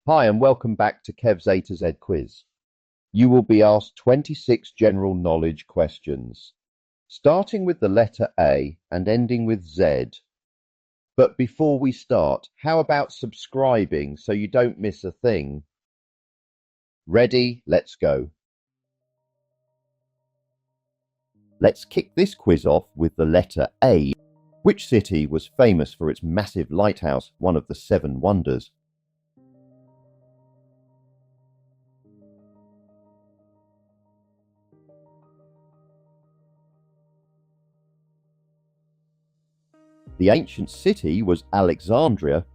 Hi and welcome back to Kev's A to Z quiz. You will be asked 26 general knowledge questions, starting with the letter A and ending with Z. But before we start, how about subscribing so you don't miss a thing? Ready? Let's go. Let's kick this quiz off with the letter A. Which city was famous for its massive lighthouse, one of the 7 wonders? The ancient city was Alexandria.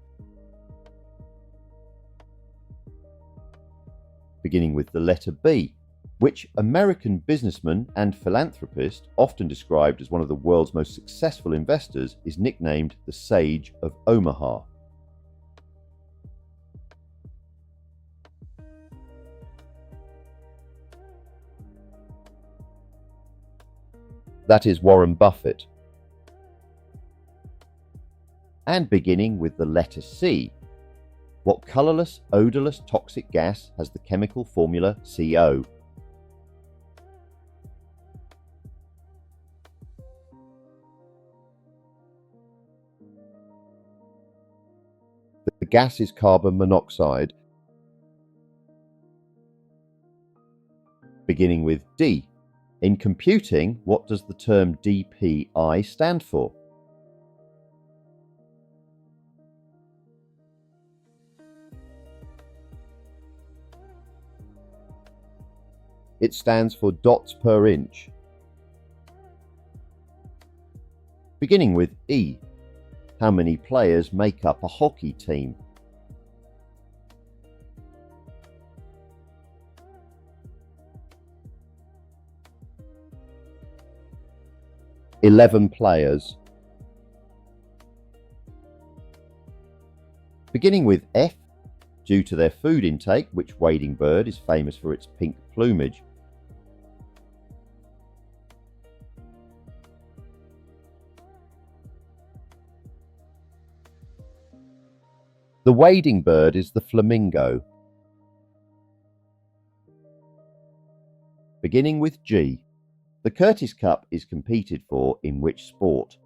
Beginning with the letter B, which American businessman and philanthropist, often described as one of the world's most successful investors, is nicknamed the Sage of Omaha? That is Warren Buffett. And beginning with the letter C, what colourless, odourless toxic gas has the chemical formula CO? The gas is carbon monoxide. Beginning with D, in computing, what does the term DPI stand for? It stands for dots per inch. Beginning with E, how many players make up a hockey team? "11 players. Beginning with F, due to their food intake, which wading bird is famous for its pink plumage? The wading bird is the flamingo. Beginning with G, the Curtis Cup is competed for in which sport?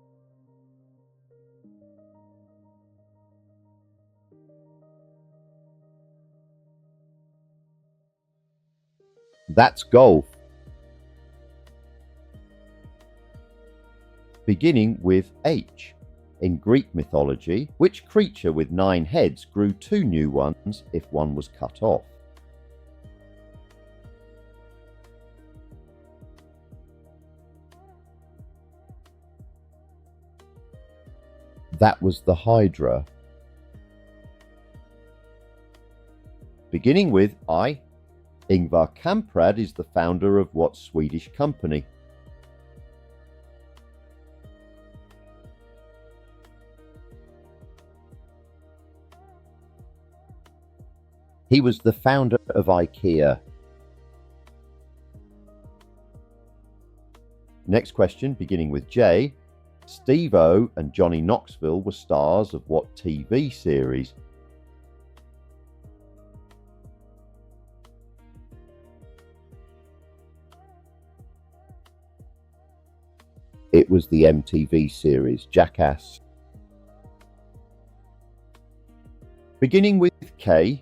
That's golf. Beginning with H, in Greek mythology, which creature with 9 heads grew 2 new ones if one was cut off? That was the Hydra. Beginning with I, Ingvar Kamprad is the founder of what Swedish company? He was the founder of IKEA. Next question, beginning with J. Steve-O and Johnny Knoxville were stars of what TV series? It was the MTV series Jackass. Beginning with K,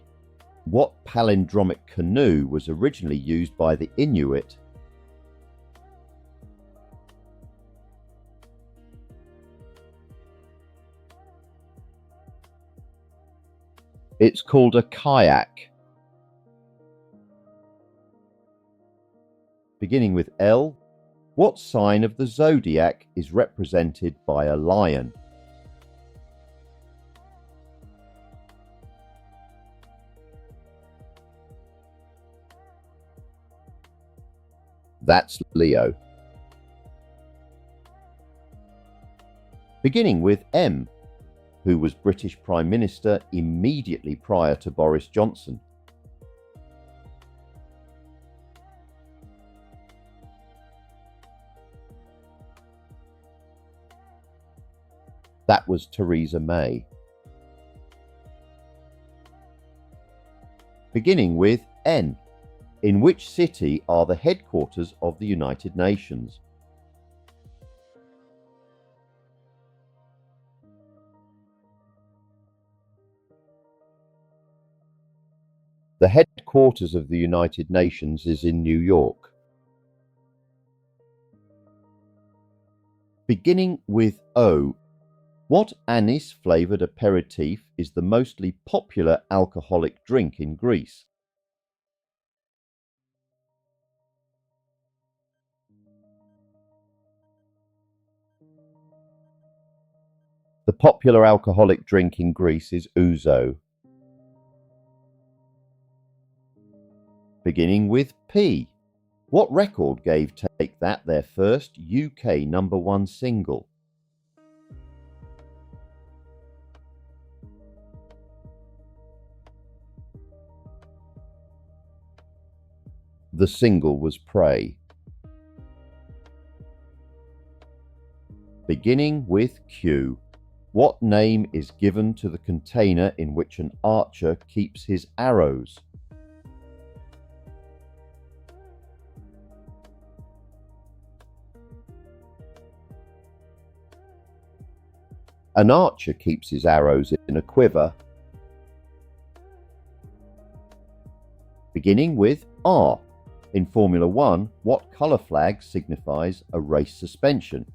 what palindromic canoe was originally used by the Inuit? It's called a kayak. Beginning with L, what sign of the zodiac is represented by a lion? That's Leo. Beginning with M, who was British Prime Minister immediately prior to Boris Johnson? That was Theresa May. beginning with N. In which city are the headquarters of the United Nations? The headquarters of the United Nations is in New York. Beginning with O. What anise-flavoured aperitif is the mostly popular alcoholic drink in Greece? The popular alcoholic drink in Greece is ouzo. Beginning with P. What record gave Take That their first UK #1 single? The single was Pray. Beginning with Q. What name is given to the container in which an archer keeps his arrows? An archer keeps his arrows in a quiver. Beginning with R. In Formula One, what colour flag signifies a race suspension?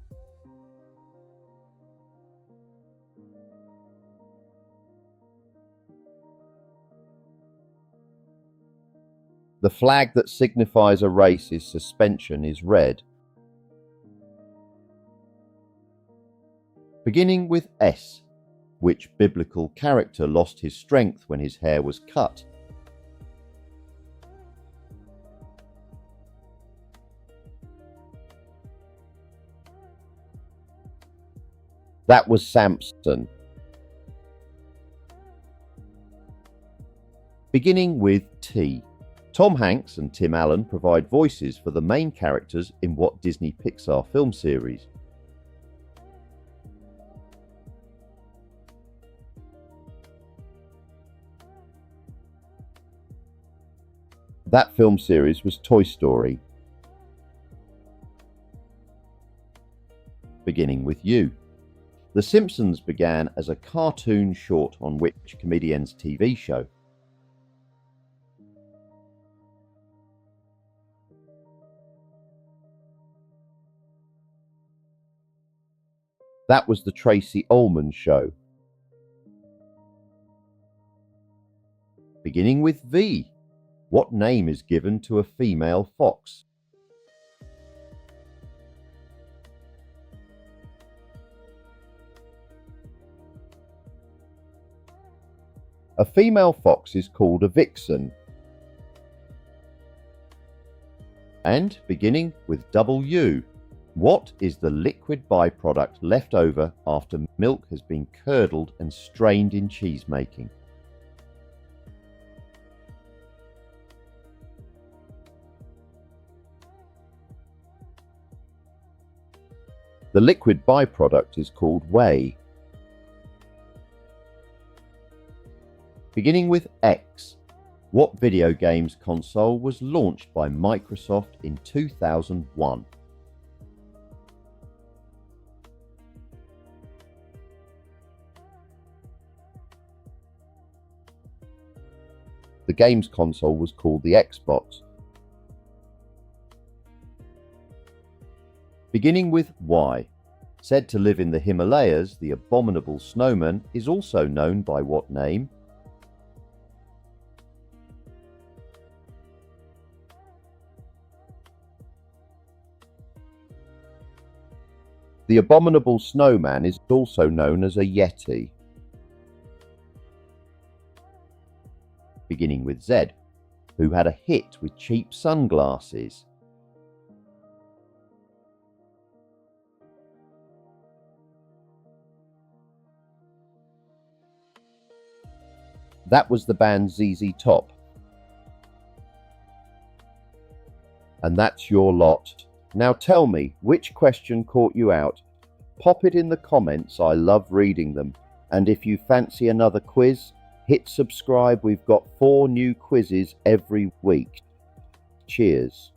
The flag that signifies a race's suspension is red. Beginning with S. Which biblical character lost his strength when his hair was cut? That was Samson. Beginning with T. Tom Hanks and Tim Allen provide voices for the main characters in what Disney Pixar film series? That film series was Toy Story. Beginning with U. The Simpsons began as a cartoon short on which comedian's TV show? That was the Tracy Ullman Show. Beginning with V. What name is given to a female fox? A female fox is called a vixen. And beginning with W. What is the liquid byproduct left over after milk has been curdled and strained in cheese making? The liquid byproduct is called whey. Beginning with X. What video games console was launched by Microsoft in 2001? The games console was called the Xbox. Beginning with Y. Said to live in the Himalayas, the abominable snowman is also known by what name? The abominable snowman is also known as a yeti. Beginning with Z. Who had a hit with cheap sunglasses? That was the band ZZ Top. And that's your lot. Now tell me, which question caught you out? Pop it in the comments, I love reading them. And if you fancy another quiz, Hit subscribe. We've got 4 new quizzes every week. Cheers.